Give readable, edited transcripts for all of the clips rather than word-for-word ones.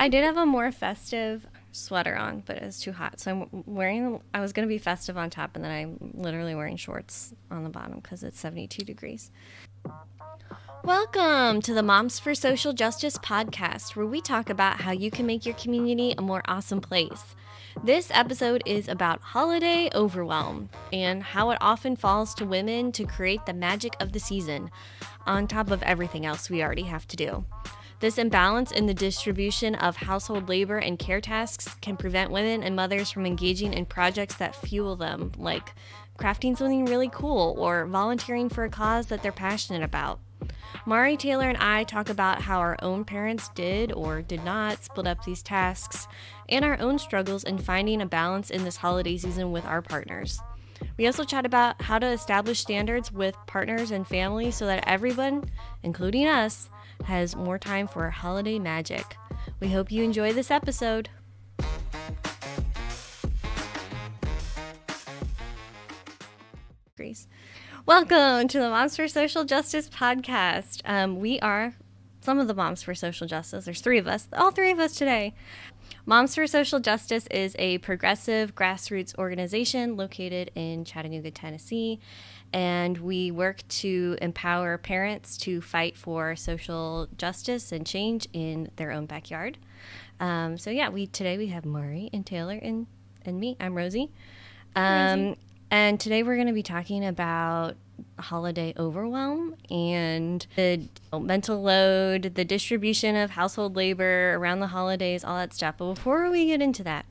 I did have a more festive sweater on, but it was too hot. So I was going to be festive on top, and then I'm literally wearing shorts on the bottom because it's 72 degrees. Welcome to the Moms for Social Justice podcast, where we talk about how you can make your community a more awesome place. This episode is about holiday overwhelm and how it often falls to women to create the magic of the season, on top of everything else we already have to do. This imbalance in the distribution of household labor and care tasks can prevent women and mothers from engaging in projects that fuel them, like crafting something really cool or volunteering for a cause that they're passionate about. Mari, Taylor, and I talk about how our own parents did or did not split up these tasks and our own struggles in finding a balance in this holiday season with our partners. We also chat about how to establish standards with partners and family so that everyone, including us, has more time for holiday magic. We hope you enjoy this episode. Welcome to the Moms for Social Justice podcast. We are some of the Moms for Social Justice. There's three of us, all three of us today. Moms for Social Justice is a progressive grassroots organization located in Chattanooga, Tennessee, and we work to empower parents to fight for social justice and change in their own backyard. Today we have Mari and Taylor and me. I'm Rosie. And today we're going to be talking about holiday overwhelm and the mental load, the distribution of household labor around the holidays, all that stuff. But before we get into that,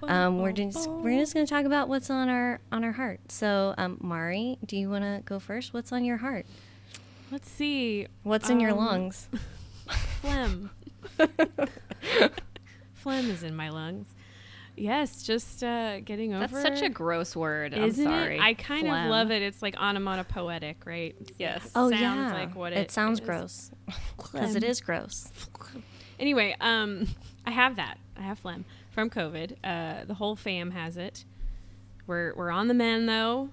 we're just going to talk about what's on our heart. So, Mari, do you want to go first? What's on your heart? Let's see. What's in your lungs? Phlegm. Phlegm is in my lungs. Yes, just getting over. That's such a gross word. Isn't I'm sorry. It? I kind Phlegm. of love it. It's like onomatopoetic, right? Yes. Oh, sounds yeah. like what it sounds is. gross. Because it is gross. Anyway, I have that. I have phlegm from COVID. The whole fam has it. We're on the mend though.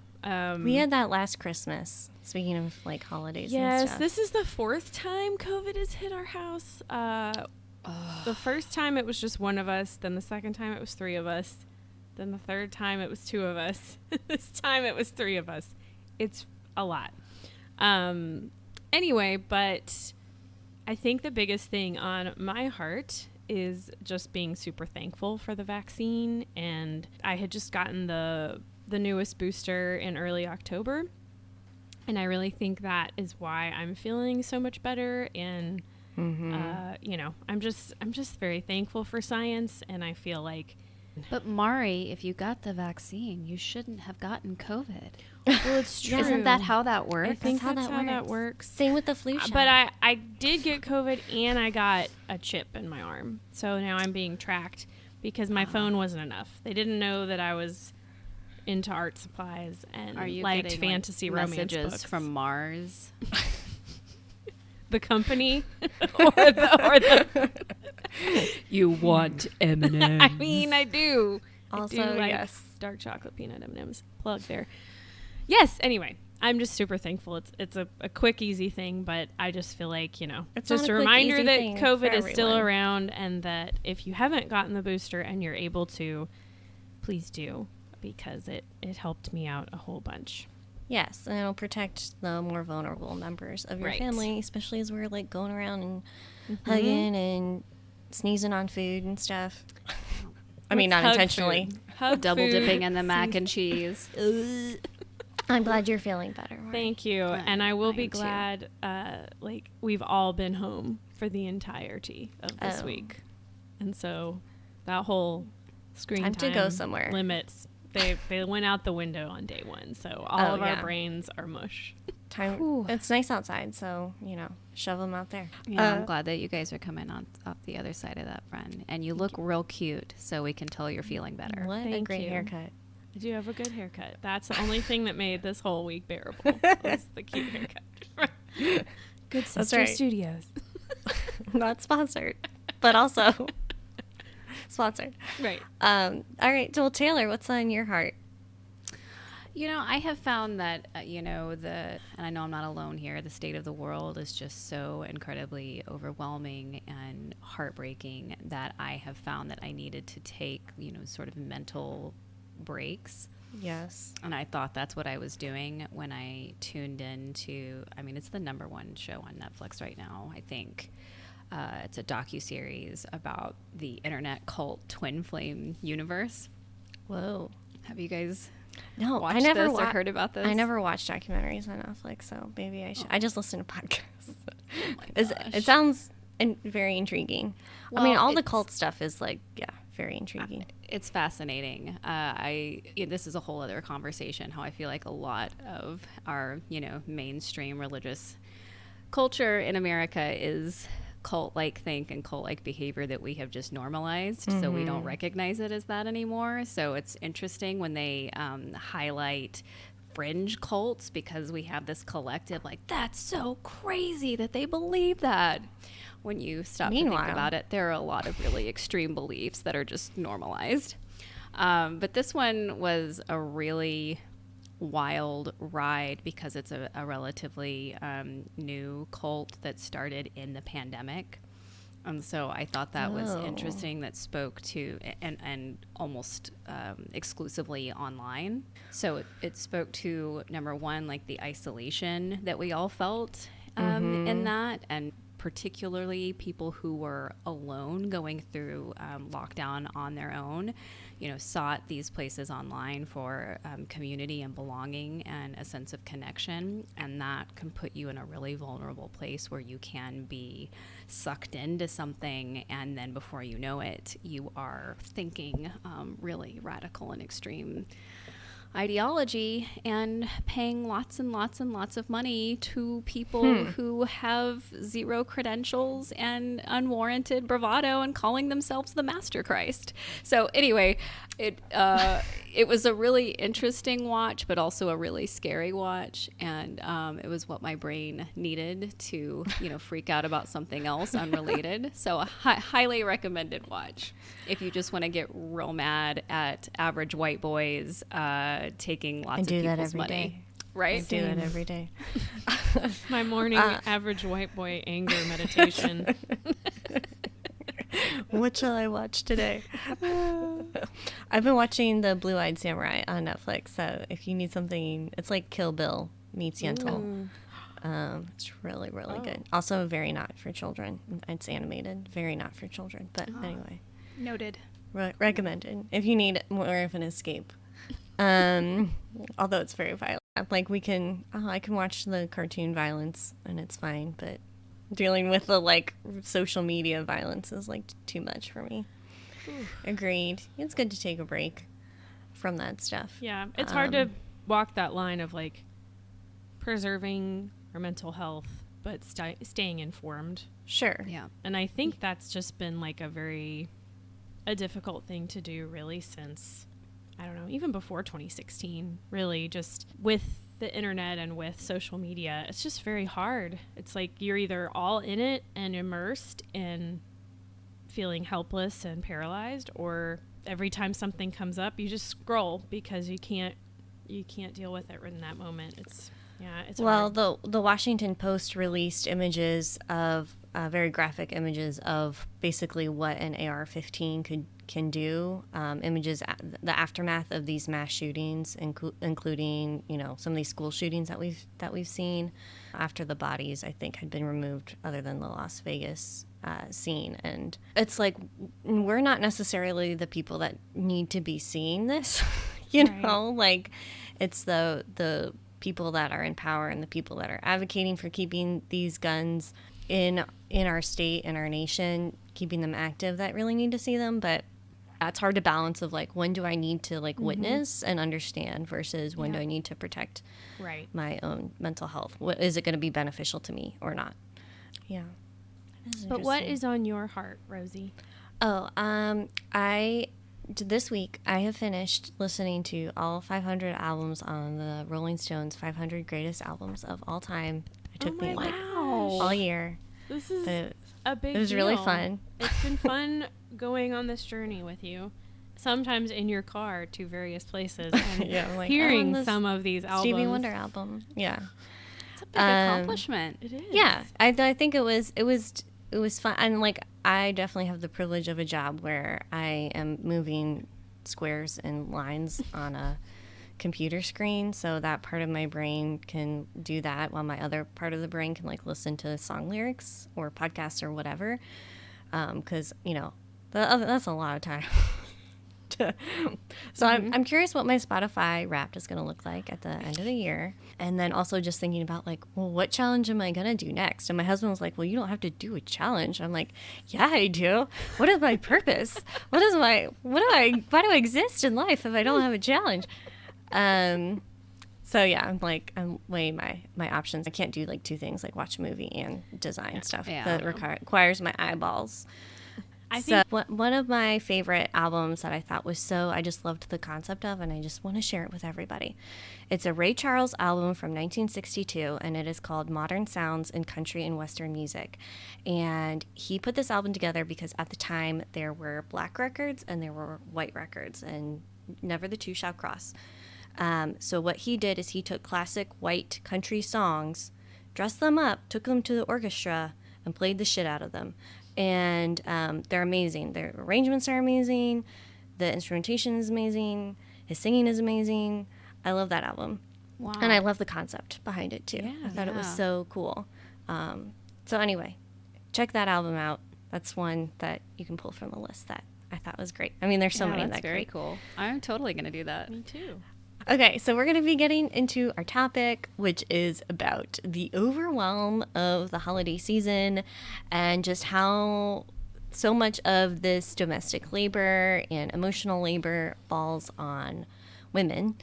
We had that last Christmas. Speaking of like holidays. Yes, and stuff. this is the fourth time COVID has hit our house. The first time it was just one of us. Then the second time it was three of us. Then the third time it was two of us. This time it was three of us. It's a lot. Anyway, but I think the biggest thing on my heart is just being super thankful for the vaccine. And I had just gotten the newest booster in early October. And I really think that is why I'm feeling so much better. And I'm just very thankful for science, and I feel like. But Mari, if you got the vaccine, you shouldn't have gotten COVID. Well, it's true. Isn't that how that works? I think that's how that works. Same with the flu shot. But I did get COVID, and I got a chip in my arm, so now I'm being tracked because my phone wasn't enough. They didn't know that I was into art supplies and liked fantasy romance messages books from Mars. The company or the You want M&M's. I mean, I do. Also, I do like yes. dark chocolate peanut M&M's. Plug there. Yes. Anyway, I'm just super thankful. It's a quick, easy thing, but I just feel like, it's just a reminder that COVID is still around, and that if you haven't gotten the booster and you're able to, please do, because it helped me out a whole bunch. Yes, and it'll protect the more vulnerable members of your family, especially as we're like going around and hugging and sneezing on food and stuff. I mean, not intentionally. Double dipping in the mac and cheese. I'm glad you're feeling better. Mari. Thank you. And I will be glad, we've all been home for the entirety of this week. And so that whole screen time to go somewhere. Limits, they went out the window on day one. So all of our brains are mush. It's nice outside, so, shove them out there. Yeah, I'm glad that you guys are coming off the other side of that, friend. And you look real cute, so we can tell you're feeling better. What a great haircut. I do have a good haircut. That's the only thing that made this whole week bearable. Was the cute haircut. Good Sister Studios. Not sponsored, but also sponsored. Right. All right. Well, Taylor, what's on your heart? You know, I have found that, and I know I'm not alone here, the state of the world is just so incredibly overwhelming and heartbreaking that I have found that I needed to take, sort of mental breaks. Yes. And I thought that's what I was doing when I tuned into, it's the #1 show on Netflix right now, I think. It's a docuseries about the internet cult twin flame universe. Whoa. Have you guys I never or heard about this? I never watch documentaries on Netflix, so maybe I should. I just listen to podcasts. Oh my It sounds very intriguing. Well, all the cult stuff is very intriguing. It's fascinating. This is a whole other conversation, how I feel like a lot of our, mainstream religious culture in America is cult-like think and cult-like behavior that we have just normalized. So we don't recognize it as that anymore. So it's interesting when they highlight fringe cults, because we have this collective that's so crazy that they believe that. When you stop to think about it, there are a lot of really extreme beliefs that are just normalized. But this one was a really wild ride because it's a relatively new cult that started in the pandemic. And so I thought that was interesting, that spoke to, and almost exclusively online. So it spoke to, #1, the isolation that we all felt in that, and particularly people who were alone going through lockdown on their own, sought these places online for community and belonging and a sense of connection. And that can put you in a really vulnerable place where you can be sucked into something, and then before you know it, you are thinking really radical and extreme ideology and paying lots and lots and lots of money to people who have zero credentials and unwarranted bravado and calling themselves the Master Christ. So anyway, it was a really interesting watch, but also a really scary watch. And it was what my brain needed to, freak out about something else unrelated. So a highly recommended watch if you just want to get real mad at average white boys taking lots of people's money. Day. Right? I do that every day. My morning average white boy anger meditation. What shall I watch today? I've been watching The Blue-Eyed Samurai on Netflix. So if you need something, it's like Kill Bill meets Yentl. It's really, really good. Also very not for children. It's animated. Very not for children. But anyway. Noted. Recommended if you need more of an escape. Although it's very violent. I can watch the cartoon violence and it's fine, but dealing with the social media violence is too much for me. Ooh. Agreed. It's good to take a break from that stuff. Yeah, it's hard to walk that line of preserving our mental health but staying informed. Sure. Yeah. And I think that's just been a difficult thing to do really since, I don't know, even before 2016, really, just with the internet and with social media. It's just very hard. It's you're either all in it and immersed in feeling helpless and paralyzed, or every time something comes up, you just scroll because you can't deal with it in that moment. It's hard. The Washington Post released images of very graphic images of basically what an AR-15 can do. Images, the aftermath of these mass shootings, including some of these school shootings that we've seen after the bodies, I think, had been removed, other than the Las Vegas scene. And it's we're not necessarily the people that need to be seeing this, know. It's the people that are in power and the people that are advocating for keeping these guns in our state and our nation, keeping them active, that really need to see them. But it's hard to balance of when do I need to witness and understand versus when do I need to protect my own mental health. Is it going to be beneficial to me or not? Yeah. But what is on your heart, Rosie? This week I have finished listening to all 500 albums on the Rolling Stones 500 Greatest Albums of All Time. It took me all year. This is a big deal. It was really fun. It's been fun going on this journey with you. sometimes in your car to various places and Yeah, I'm like, hearing this some of these albums. Stevie Wonder album. Yeah. It's a big accomplishment. It is. Yeah, I think it was fun, and like I definitely have the privilege of a job where I am moving squares and lines on a computer screen, so that part of my brain can do that while my other part of the brain can like listen to song lyrics or podcasts or whatever, because that's a lot of time. So I'm curious what my Spotify Wrapped is going to look like at the end of the year. And then also just thinking about like, well, what challenge am I going to do next? And my husband was like, well, you don't have to do a challenge. I'm like, yeah, I do. What is my purpose? Why do I exist in life if I don't have a challenge? So yeah, I'm weighing my options. I can't do like two things, like watch a movie and design stuff. Yeah. That requires my eyeballs. I think One of my favorite albums that I thought was I just loved the concept of, and I just want to share it with everybody. It's a Ray Charles album from 1962, and it is called Modern Sounds in Country and Western Music. And he put this album together because at the time there were black records and there were white records, and never the two shall cross. So what he did is he took classic white country songs, dressed them up, took them to the orchestra, and played the shit out of them. And they're amazing. Their arrangements are amazing. The instrumentation is amazing. His singing is amazing. I love that album. Wow. And I love the concept behind it, too. Yeah. I thought it was Yeah. so cool. So anyway, check that album out. That's one that you can pull from the list that I thought was great. I mean, there's so many that's that very cool. I'm totally going to do that. me too. Okay, so we're going to be getting into our topic, which is about the overwhelm of the holiday season and just how so much of this domestic labor and emotional labor falls on women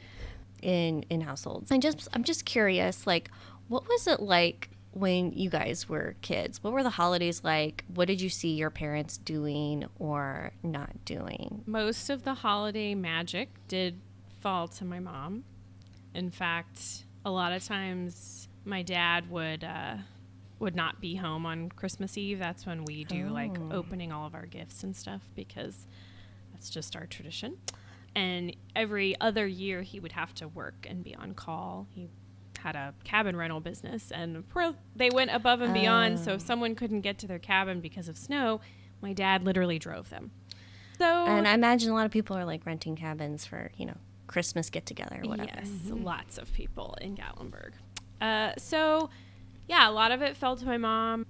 in households. I'm just curious, like, what was it like when you guys were kids? What were the holidays like? What did you see your parents doing or not doing? Most of the holiday magic did fall to my mom. In fact, a lot of times my dad would not be home on Christmas Eve. That's when we do like opening all of our gifts and stuff, because that's just our tradition. And every other year he would have to work and be on call. He had a cabin rental business, and they went above and beyond. So if someone couldn't get to their cabin because of snow, my dad literally drove them. So, And I imagine a lot of people are like renting cabins for, Christmas get together or whatever. yes, lots of people in Gatlinburg. So, yeah, a lot of it fell to my mom,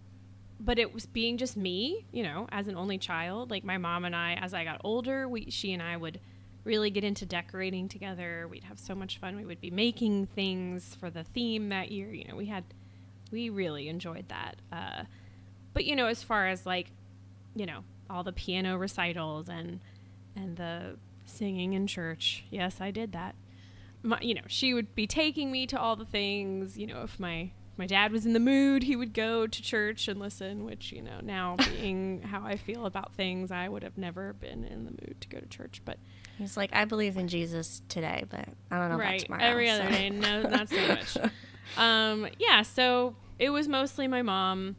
but it was being just me, as an only child. Like my mom and I, as I got older, she and I would really get into decorating together. We'd have so much fun. We would be making things for the theme that year. We really enjoyed that. But as far as like, all the piano recitals and the singing in church, yes, I did that. She would be taking me to all the things. If my dad was in the mood, he would go to church and listen, which, now being how I feel about things, I would have never been in the mood to go to church. But He's like, I believe in Jesus today, but I don't know about tomorrow. every other day, no, not so much. Yeah, so it was mostly my mom.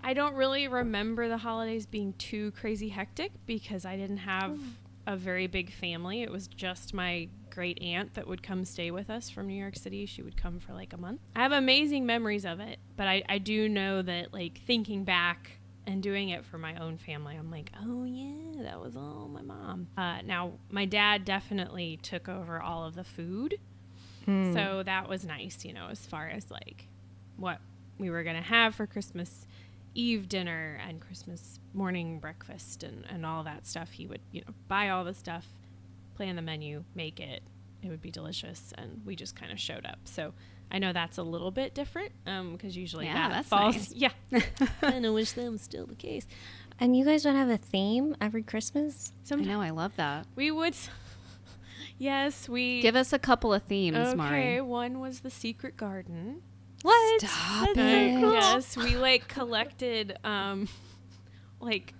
I don't really remember the holidays being too crazy hectic because I didn't have a very big family. It was just my great aunt that would come stay with us from New York City. She would come for like a month. I have amazing memories of it, but I do know that like thinking back and doing it for my own family, I'm like, oh yeah, that was all my mom. Now my dad definitely took over all of the food. So that was nice, as far as like what we were going to have for Christmas Eve dinner and Christmas morning breakfast and all that stuff. He would, buy all the stuff, plan the menu, make it. It would be delicious, and we just kind of showed up. So I know that's a little bit different because usually that falls. Nice. Yeah, and I wish that was still the case. And you guys would have a theme every Christmas? I know, I love that. We would. Yes, we. Give us a couple of themes, okay, Mari. one was the secret garden. What? Stop That's it. so cool. Yes, we like collected like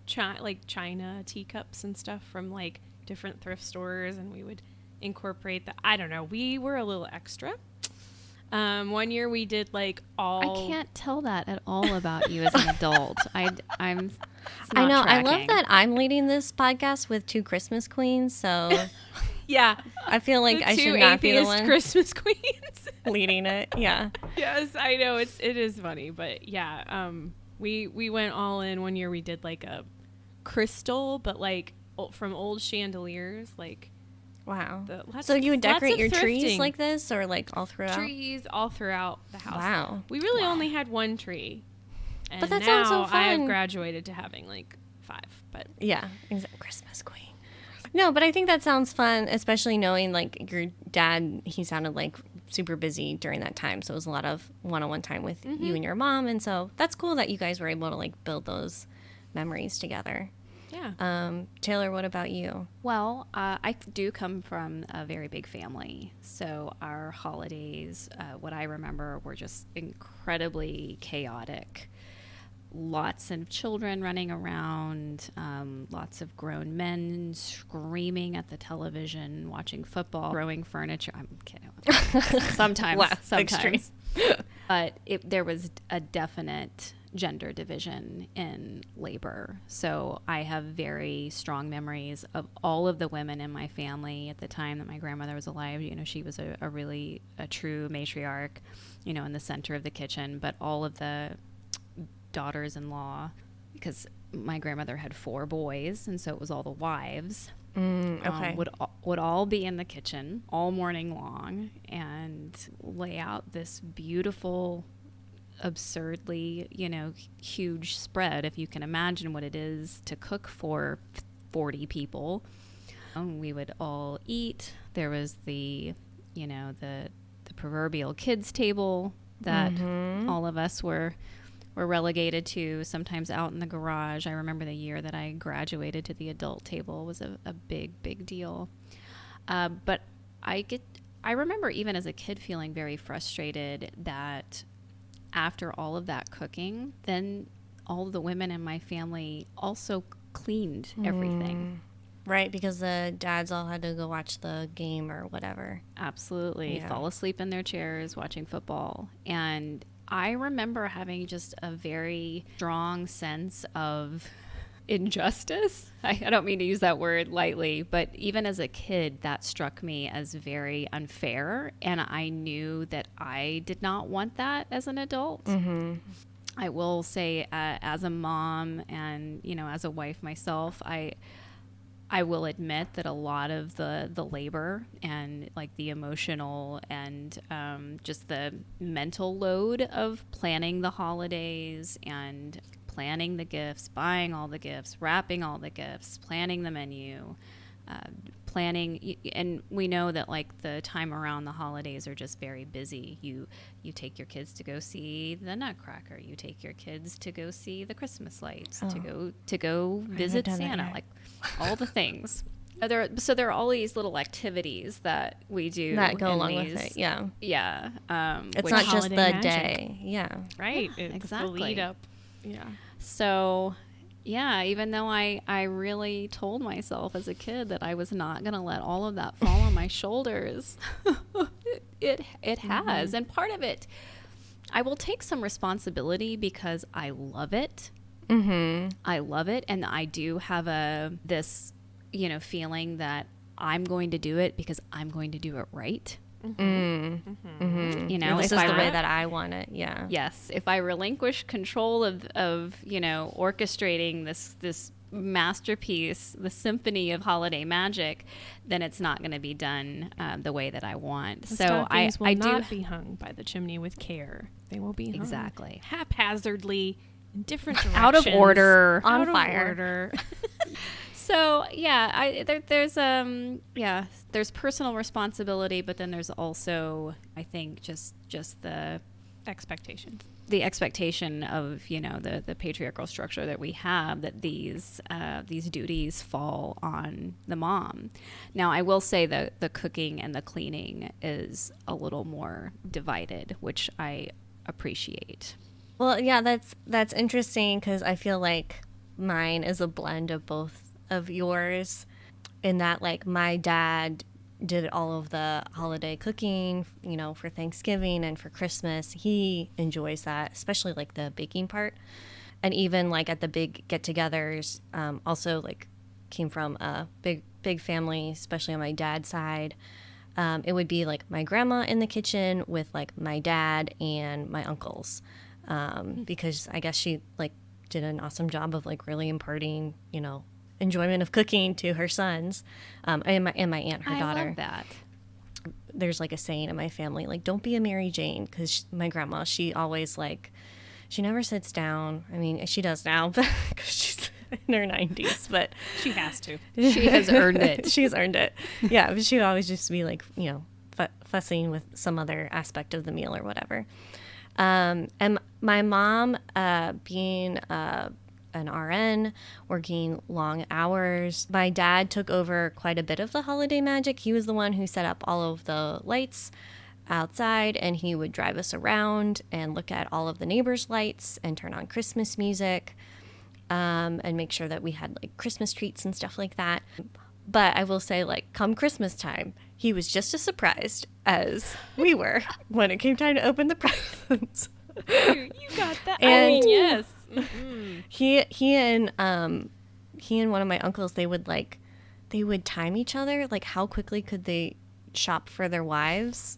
china teacups and stuff from like different thrift stores, and we would incorporate that. I don't know. We were a little extra. One year we did like all. I can't tell that at all about you as an adult. I'm It's I not know. I love tracking. that I'm leading this podcast with two Christmas queens, so Yeah. I feel like The I two should not be the atheist one Christmas queens. leading it. Yeah. Yes, I know it is funny, but yeah, we went all in one year. We did like a crystal, but like from old chandeliers, like Wow. lots So of- you would lots decorate of your trees thrifting. like this, or like all throughout? trees all throughout the house. Wow. We really only had one tree, and But that now sounds so I've fun. graduated to having like 5. But Yeah. Christmas queen. No, but I think that sounds fun, especially knowing like your dad, he sounded like super busy during that time. So it was a lot of one-on-one time with you and your mom. And so that's cool that you guys were able to like build those memories together. yeah, Taylor, what about you? Well, I do come from a very big family. So our holidays, what I remember, were just incredibly chaotic. Lots of children running around, lots of grown men screaming at the television, watching football, throwing furniture. I'm kidding. Sometimes, Wow, sometimes. But there was a definite gender division in labor. So I have very strong memories of all of the women in my family at the time that my grandmother was alive. You know, she was a really true matriarch, you know, in the center of the kitchen, but all of the daughters-in-law, because my grandmother had 4 boys, and so it was all the wives, Okay. would all be in the kitchen all morning long and lay out this beautiful, absurdly, you know, huge spread, if you can imagine what it is to cook for 40 people. We would all eat. There was the proverbial kids table that all of us were relegated to, sometimes out in the garage. I remember the year that I graduated to the adult table was a big deal. But I remember even as a kid feeling very frustrated that after all of that cooking, then all of the women in my family also cleaned everything. Right, because the dads all had to go watch the game or whatever. Absolutely. Yeah. Fall asleep in their chairs watching football. And I remember having just a very strong sense of injustice. I don't mean to use that word lightly, but even as a kid, that struck me as very unfair. And I knew that I did not want that as an adult. I will say, as a mom and, you know, as a wife myself, I will admit that a lot of the labor and like the emotional and just the mental load of planning the holidays and planning the gifts, buying all the gifts, wrapping all the gifts, planning the menu, planning, and we know that like the time around the holidays are just very busy. You take your kids to go see the Nutcracker. You take your kids to go see the Christmas lights. To go visit done that Santa. yet. Like all the things. So there are all these little activities that we do That go in along these, with it, yeah. Yeah. It's which- not just the holiday magic. day. Yeah. right, Yeah, it's exactly. the lead up. Yeah, So, yeah, even though I really told myself as a kid that I was not going to let all of that fall on my shoulders, it has. And part of it, I will take some responsibility because I love it. I love it. And I do have this, you know, feeling that I'm going to do it because I'm going to do it right. You know, This if is the way re- that I want it. Yeah. Yes, if I relinquish control of you know, orchestrating this masterpiece, the symphony of holiday magic, then it's not going to be done the way that I want. the So stockings will I not do be hung by the chimney with care. They will be hung Exactly. haphazardly in different directions, out of order. On out of fire. order. So yeah, there's personal responsibility, but then there's also, I think, just the Expectations. expectation of, you know, the patriarchal structure that we have, that these duties fall on the mom. Now, I will say that the cooking and the cleaning is a little more divided, which I appreciate. Well, yeah, that's interesting because I feel like mine is a blend of both of yours, in that like my dad did all of the holiday cooking, you know, for Thanksgiving and for Christmas. He enjoys that, especially like the baking part. And even like at the big get-togethers, also like came from a big family, especially on my dad's side. It would be like my grandma in the kitchen with like my dad and my uncles, because I guess she like did an awesome job of like really imparting, enjoyment of cooking to her sons, and my aunt, her daughter. I love that. There's like a saying in my family, like, don't be a Mary Jane, because my grandma, she always like, she never sits down. I mean, she does now, but because she's in her 90s, but She has to. She has earned it. She's earned it. Yeah, but she would always just be like, fussing with some other aspect of the meal or whatever. And my mom, being an RN, working long hours, my dad took over quite a bit of the holiday magic. He was the one who set up all of the lights outside, and he would drive us around and look at all of the neighbors' lights and turn on Christmas music, and make sure that we had like Christmas treats and stuff like that. But I will say, like, come Christmas time, he was just as surprised as we were when it came time to open the presents. You got that. And- I mean, yes. Mm-hmm. He and one of my uncles, they would time each other, like how quickly could they shop for their wives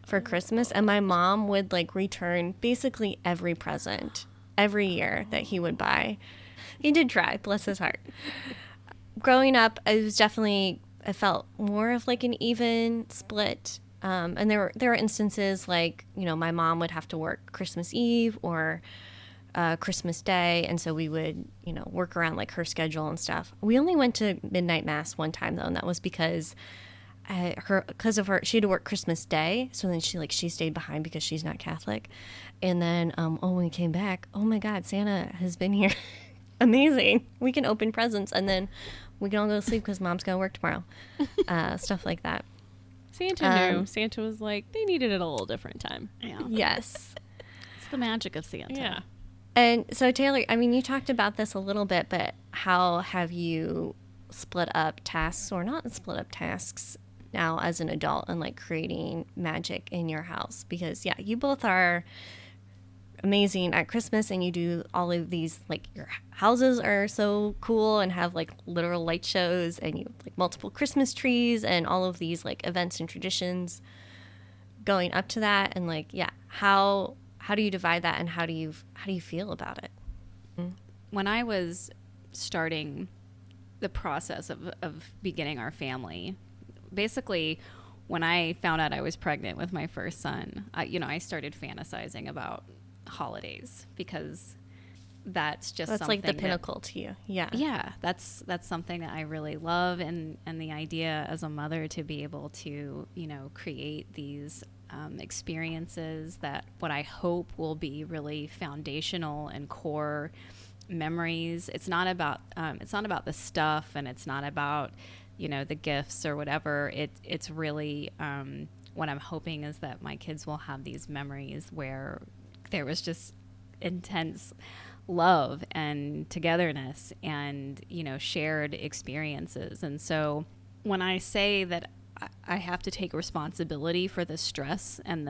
for Christmas. And my mom would like return basically every present every year that he would buy. He did try, bless his heart. Growing up, it felt more of like an even split. And there were instances like, my mom would have to work Christmas Eve or Christmas Day, and so we would, work around like her schedule and stuff. We only went to midnight mass one time though, and that was because she had to work Christmas Day, so then she stayed behind because she's not Catholic. And then when we came back, oh my God, Santa has been here. Amazing. We can open presents, and then we can all go to sleep because Mom's gonna work tomorrow. Stuff like that. Santa knew. Santa was like, they needed it a little different time. Yeah. Yes. It's the magic of Santa. Yeah. And so, Taylor, I mean, you talked about this a little bit, but how have you split up tasks or not split up tasks now as an adult and like creating magic in your house? Because, yeah, you both are amazing at Christmas, and you do all of these, like, your houses are so cool and have like literal light shows, and you have like multiple Christmas trees and all of these like events and traditions going up to that. And like, yeah, how do you divide that, and how do you feel about it? When I was starting the process of beginning our family, basically when I found out I was pregnant with my first son, I started fantasizing about holidays, because that's That's like the pinnacle to you. Yeah. Yeah, that's something that I really love, and the idea as a mother to be able to, create these experiences that what I hope will be really foundational and core memories. It's not about the stuff, and it's not about, the gifts or whatever. It's really what I'm hoping is that my kids will have these memories where there was just intense love and togetherness and, shared experiences. And so when I say that I have to take responsibility for the stress and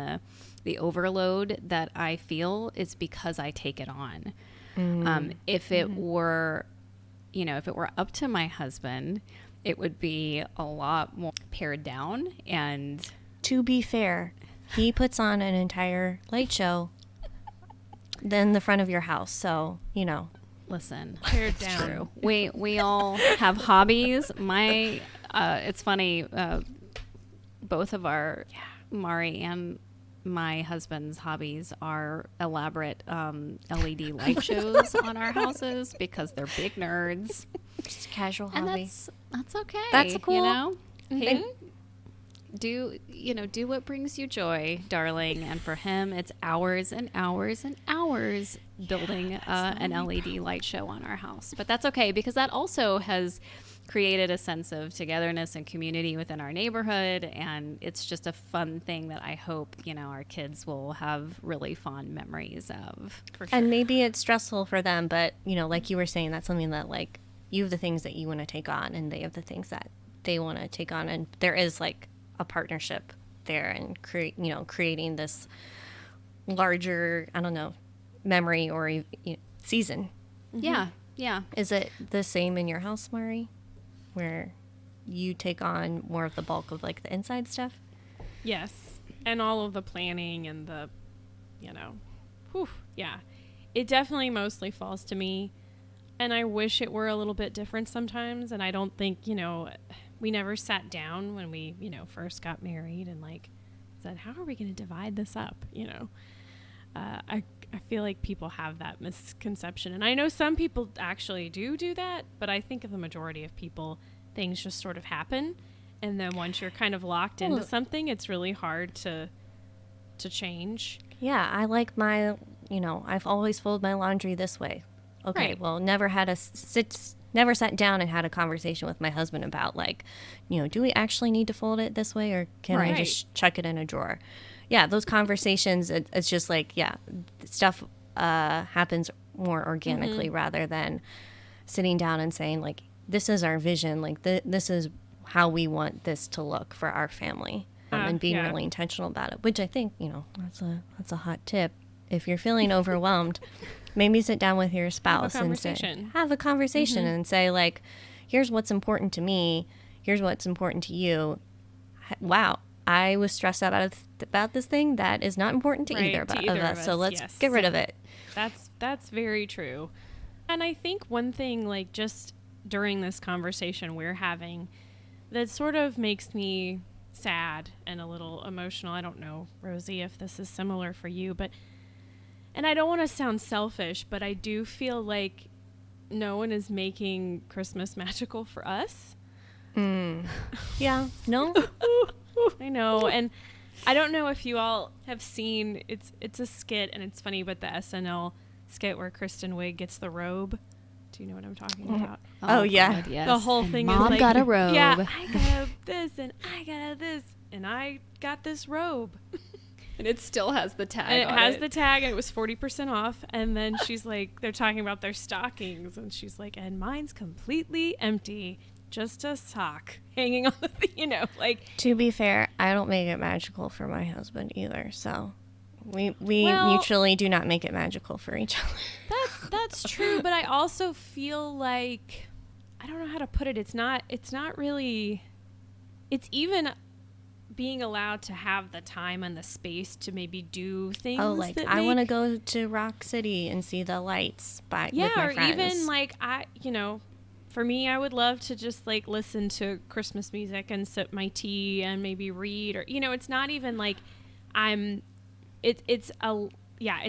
the overload that I feel, it's because I take it on. If it were up to my husband, it would be a lot more pared down. And To be fair, he puts on an entire light show than the front of your house. So, listen, Pared down. true. We all have hobbies. It's funny, both of our, Mari and my husband's hobbies are elaborate LED light shows on our houses, because they're big nerds. just a casual And hobby. that's okay. That's cool. Hey, do what brings you joy, darling. And for him, it's hours and hours and hours building an LED light show on our house. But that's okay, because that also has created a sense of togetherness and community within our neighborhood. And it's just a fun thing that I hope, our kids will have really fond memories of. For sure. And maybe it's stressful for them, but, like you were saying, that's something that, like, you have the things that you want to take on, and they have the things that they want to take on. And there is, like, a partnership there, and creating this larger, I don't know, memory or season. Yeah. Yeah. Is it the same in your house, Mari, where you take on more of the bulk of like the inside stuff? Yes. And all of the planning and the, whew, yeah. It definitely mostly falls to me. And I wish it were a little bit different sometimes. And I don't think, we never sat down when we, first got married and like said, how are we going to divide this up? I feel like people have that misconception. And I know some people actually do that, but I think of the majority of people, things just sort of happen. And then once you're kind of locked into something, it's really hard to change. Yeah, I like my, I've always folded my laundry this way. Okay, Right. well, never sat down and had a conversation with my husband about like, do we actually need to fold it this way, or can I Right. just chuck it in a drawer? Yeah, those conversations, it's just like, yeah, stuff happens more organically rather than sitting down and saying like, this is our vision, like this is how we want this to look for our family, and being yeah. really intentional about it, which I think, that's a hot tip. If you're feeling overwhelmed, maybe sit down with your spouse and have a conversation and say like, here's what's important to me. Here's what's important to you. Wow, I was stressed out about this thing that is not important to either of us. So let's get rid of it. That's very true. And I think one thing, like just during this conversation we're having, that sort of makes me sad and a little emotional. I don't know, Rosie, if this is similar for you, and I don't want to sound selfish, but I do feel like no one is making Christmas magical for us. Yeah, no? I know. And I don't know if you all have seen, it's a skit, and it's funny, but the SNL skit where Kristen Wiig gets the robe. Do you know what I'm talking about? Oh, yeah. God, yes. The whole And thing Mom is like, got a robe. yeah, I got this, and I got this, and I got this robe. And it still has the tag. And it on has it. the tag, and it was 40% off. And then she's like, they're talking about their stockings, and she's like, and mine's completely empty, just a sock hanging on the thing, like. To be fair, I don't make it magical for my husband either. So we mutually do not make it magical for each other. That's true, but I also feel like, I don't know how to put it. It's not really, it's even being allowed to have the time and the space to maybe do things. Oh, like I want to go to Rock City and see the lights with my friends. Or even like for me, I would love to just like listen to Christmas music and sip my tea and maybe read, or it's not even like it's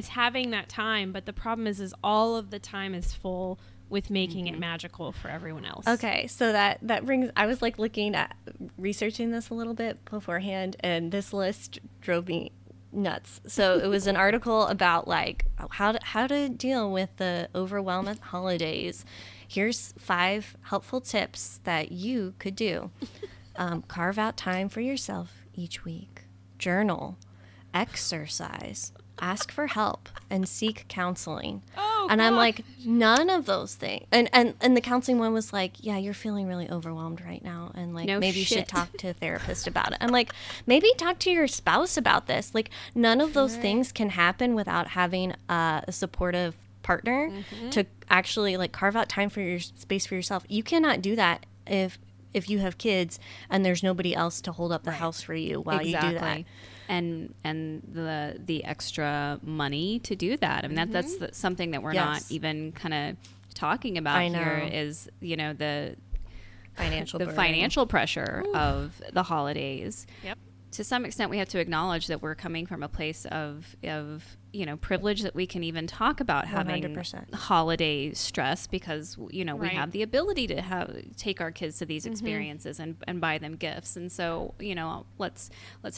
having that time, but the problem is all of the time is full with making it magical for everyone else. Okay, so that brings, I was like researching this a little bit beforehand, and this list drove me nuts. So it was an article about like how to deal with the overwhelm at holidays. Here's 5 helpful tips that you could do. Carve out time for yourself each week. Journal. Exercise. Ask for help and seek counseling. And I'm like, none of those things. And the counseling one was like, yeah, you're feeling really overwhelmed right now, and like maybe you should talk to a therapist about it. I'm like, maybe talk to your spouse about this. Like none of those things can happen without having a supportive partner to actually like carve out time for your space for yourself. You cannot do that if you have kids and there's nobody else to hold up the house for you while you do that. And the extra money to do that. I mean, that's something that we're not even kind of talking about here is, the financial pressure of the holidays. Yep. To some extent, we have to acknowledge that we're coming from a place of privilege, that we can even talk about having 100%. holiday stress because, we have the ability to take our kids to these experiences and buy them gifts. And so, let's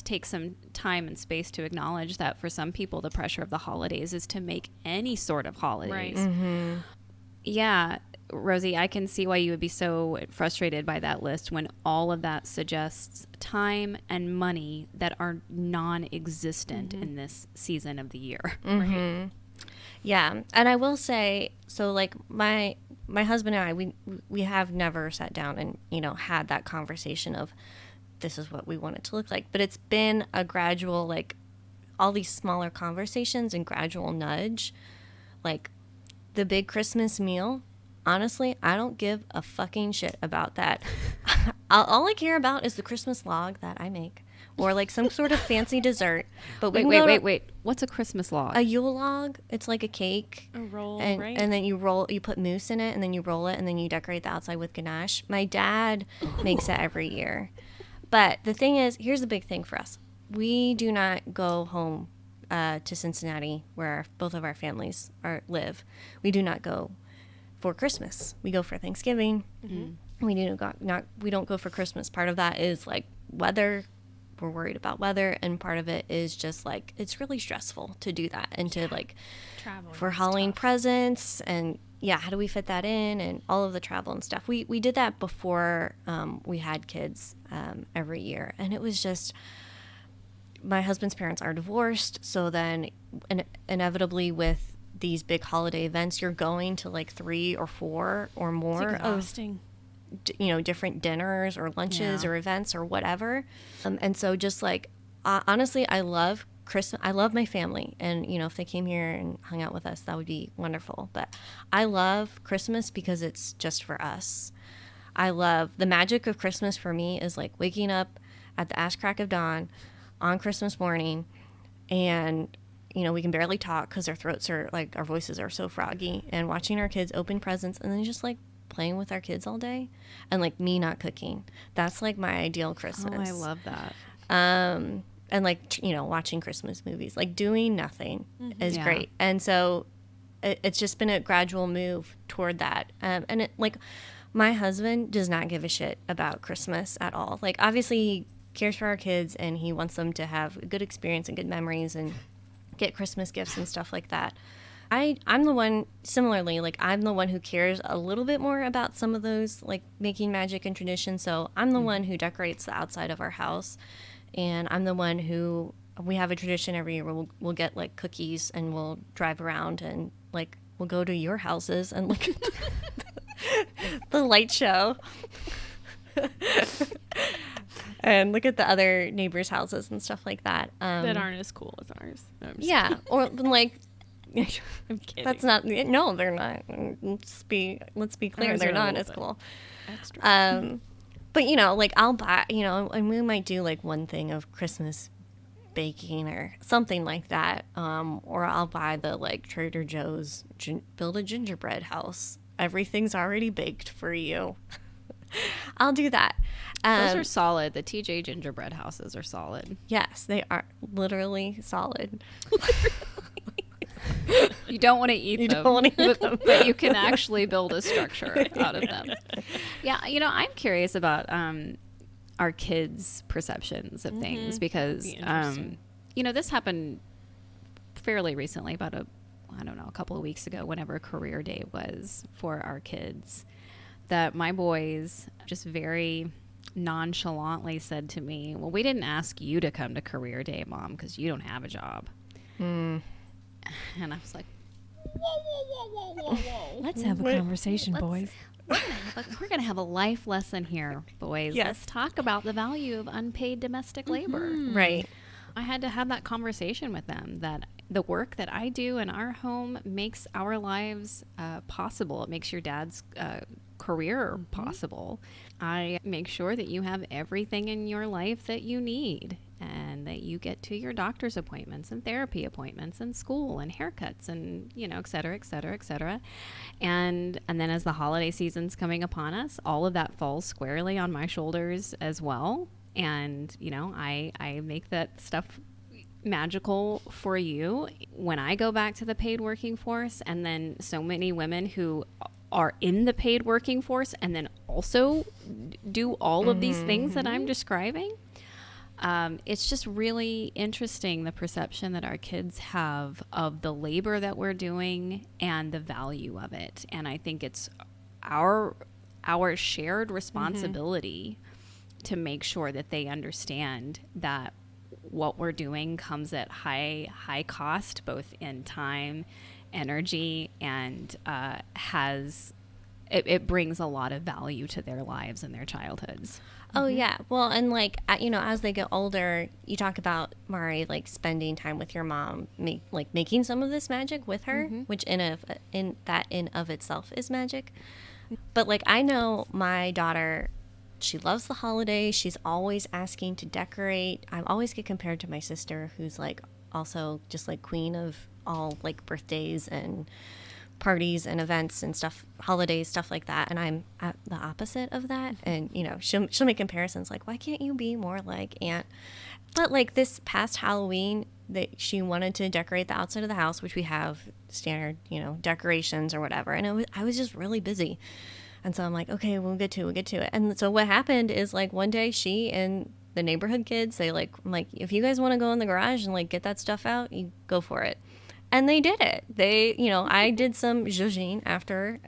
take some time and space to acknowledge that for some people, the pressure of the holidays is to make any sort of holidays. Right. Yeah. Rosie, I can see why you would be so frustrated by that list when all of that suggests time and money that are non-existent in this season of the year. Right? Yeah. And I will say, so like my husband and I, we have never sat down and, had that conversation of this is what we want it to look like. But it's been a gradual, like all these smaller conversations and gradual nudge, like the big Christmas meal, honestly, I don't give a fucking shit about that. All I care about is the Christmas log that I make, or like some sort of fancy dessert. But we Wait. What's a Christmas log? A Yule log. It's like a cake. A roll, and, right? And then you put mousse in it, and then you roll it, and then you decorate the outside with ganache. My dad makes it every year. But the thing is, here's the big thing for us. We do not go home to Cincinnati, where both of our families live. We do not go for Christmas. We go for Thanksgiving. Mm-hmm. We don't go for Christmas. Part of that is like weather. We're worried about weather, and part of it is just like it's really stressful to do that and to like travel for hauling presents and how do we fit that in and all of the travel and stuff. We did that before we had kids every year, and it was just my husband's parents are divorced, so then inevitably with these big holiday events, you're going to like 3 or 4 or more of different dinners or lunches or events or whatever. And so just like, honestly, I love Christmas. I love my family. And, if they came here and hung out with us, that would be wonderful. But I love Christmas because it's just for us. I love the magic of Christmas for me is like waking up at the ass crack of dawn on Christmas morning, and we can barely talk because our voices are so froggy, and watching our kids open presents and then just like playing with our kids all day, and like me not cooking. That's like my ideal Christmas. Oh, I love that. And like watching Christmas movies, like doing nothing is great. And so it's just been a gradual move toward that. And it, like my husband does not give a shit about Christmas at all. Like obviously he cares for our kids and he wants them to have a good experience and good memories and get Christmas gifts and stuff like that. I'm the one, similarly, like I'm the one who cares a little bit more about some of those, like making magic and tradition. So I'm the one who decorates the outside of our house, and I'm the one who, we have a tradition every year where we'll get like cookies and we'll drive around and like we'll go to your houses and look at the light show and look at the other neighbors' houses and stuff like that. That aren't as cool as ours. No, or like, I'm kidding. That's not. No, they're not. Let's be clear. Ours they're are a not little as bit cool. extra. But like I'll buy. And we might do like one thing of Christmas baking or something like that. Or I'll buy the like Trader Joe's build a gingerbread house. Everything's already baked for you. I'll do that. Those are solid. The TJ gingerbread houses are solid. Yes, they are literally solid. You don't want to eat them, but you can actually build a structure out of them. Yeah, I'm curious about our kids' perceptions of things because, this happened fairly recently, about a couple of weeks ago, whenever career day was for our kids, that my boys just very nonchalantly said to me, well, we didn't ask you to come to career day, Mom, because you don't have a job. And I was like, whoa. Let's have a conversation, boys. We're going to have a life lesson here, boys. Yes. Let's talk about the value of unpaid domestic labor. Right. I had to have that conversation with them, that the work that I do in our home makes our lives possible. It makes your dad's career possible. I make sure that you have everything in your life that you need, and that you get to your doctor's appointments and therapy appointments and school and haircuts and, et cetera, et cetera, et cetera. And then as the holiday season's coming upon us, all of that falls squarely on my shoulders as well. And, I make that stuff magical for you. When I go back to the paid working force, and then so many women who are in the paid working force and then also do all of these things that I'm describing, it's just really interesting, the perception that our kids have of the labor that we're doing and the value of it. And I think it's our shared responsibility to make sure that they understand that what we're doing comes at high cost, both in time, energy, and has it brings a lot of value to their lives and their childhoods. Oh, yeah. Well, and like, as they get older, you talk about, Mari, like spending time with your mom, making some of this magic with her, which in of itself is magic. But like, I know my daughter, she loves the holidays. She's always asking to decorate. I always get compared to my sister, who's like also just like queen of all like birthdays and parties and events and stuff, holidays, stuff like that. And I'm at the opposite of that. And, she'll make comparisons like, why can't you be more like Aunt? But like this past Halloween, she wanted to decorate the outside of the house, which we have standard, decorations or whatever. And I was just really busy. And so I'm like, okay, we'll get to it. And so what happened is like one day she and the neighborhood kids, I'm like, if you guys want to go in the garage and like get that stuff out, you go for it. And they did it. I did some zhuzhing after,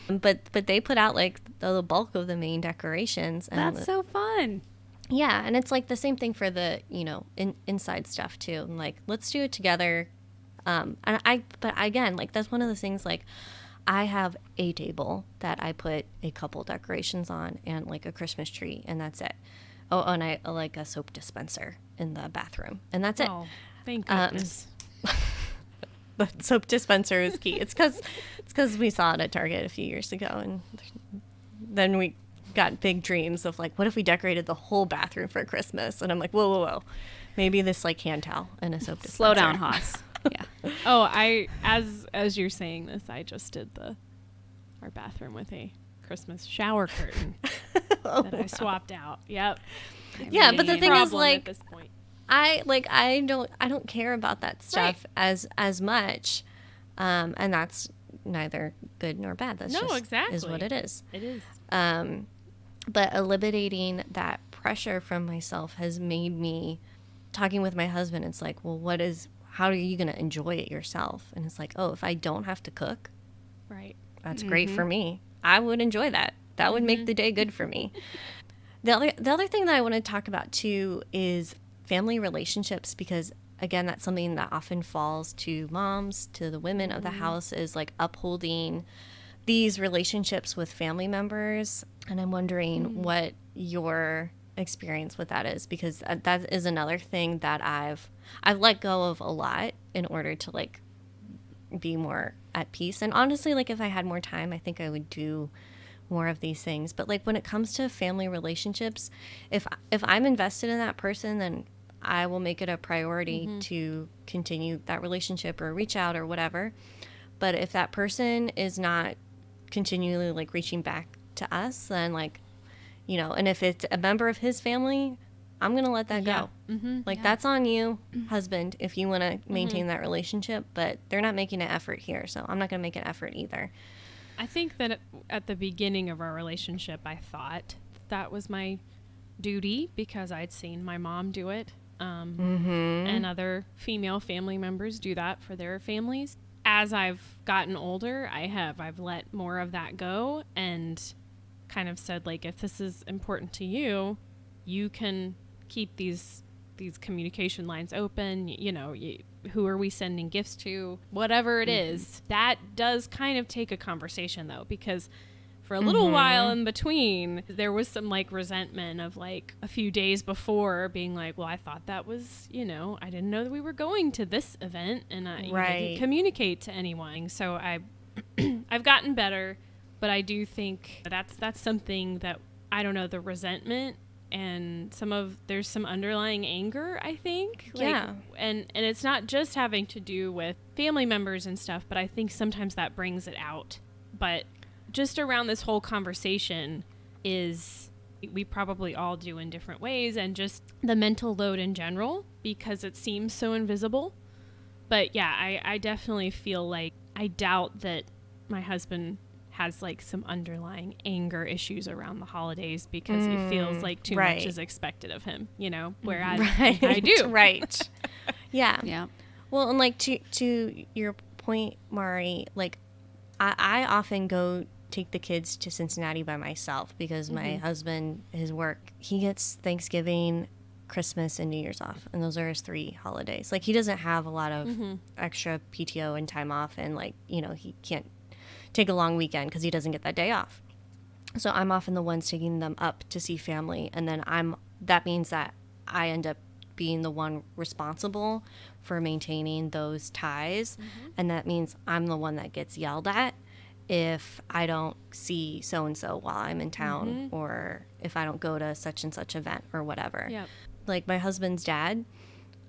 but they put out like the bulk of the main decorations. And That's so fun. Yeah, and it's like the same thing for the inside stuff too. And like, let's do it together. But again, like that's one of the things. Like, I have a table that I put a couple decorations on and like a Christmas tree, and that's it. Oh, and I like a soap dispenser in the bathroom, and that's it. Oh, thank goodness. The soap dispenser is key. It's because we saw it at Target a few years ago, and then we got big dreams of like, what if we decorated the whole bathroom for Christmas? And I'm like, whoa, maybe this like hand towel and a soap dispenser. Slow down, Haas. Yeah. Oh, as you're saying this, I just did our bathroom with a Christmas shower curtain that I swapped out. Yep. Yeah, but the thing is, like, at this point. I don't care about that stuff as much, and that's neither good nor bad. That's just exactly is what it is. It is. But eliminating that pressure from myself has made me, talking with my husband, it's like, well, how are you going to enjoy it yourself? And it's like, oh, if I don't have to cook, right, that's great for me. I would enjoy that. That would make the day good for me. The other thing that I want to talk about too is family relationships, because again, that's something that often falls to moms, to the women of the house, is like upholding these relationships with family members. And I'm wondering what your experience with that is, because that is another thing that I've let go of a lot in order to like be more at peace. And honestly, like if I had more time, I think I would do more of these things. But like when it comes to family relationships, if I'm invested in that person, then I will make it a priority to continue that relationship or reach out or whatever. But if that person is not continually like reaching back to us, then like, and if it's a member of his family, I'm going to let that go. Like that's on you, husband, if you want to maintain that relationship, but they're not making an effort here. So I'm not going to make an effort either. I think that at the beginning of our relationship, I thought that was my duty because I'd seen my mom do it. And other female family members do that for their families. As I've gotten older, I've let more of that go and kind of said, like, if this is important to you, you can keep these communication lines open. Who are we sending gifts to? Whatever it is, that does kind of take a conversation though, because for a little while in between, there was some like resentment of like a few days before being like, well, I thought that was, I didn't know that we were going to this event and I didn't communicate to anyone. So I've gotten better, but I do think that's something that, I don't know, the resentment and there's some underlying anger, I think. Yeah. And it's not just having to do with family members and stuff, but I think sometimes that brings it out. But just around this whole conversation is we probably all do in different ways, and just the mental load in general, because it seems so invisible. But yeah, I definitely feel like I doubt that my husband has like some underlying anger issues around the holidays because he feels like too much is expected of him, whereas I do. Right. Yeah. Yeah. Well, and like to your point, Mari, like I often go take the kids to Cincinnati by myself because my husband, his work, he gets Thanksgiving, Christmas, and New Year's off, and those are his 3 holidays. Like he doesn't have a lot of extra PTO and time off, and like he can't take a long weekend because he doesn't get that day off. So I'm often the one taking them up to see family, and then that means that I end up being the one responsible for maintaining those ties, and that means I'm the one that gets yelled at if I don't see so-and-so while I'm in town, or if I don't go to such and such event or whatever. Yep. Like my husband's dad,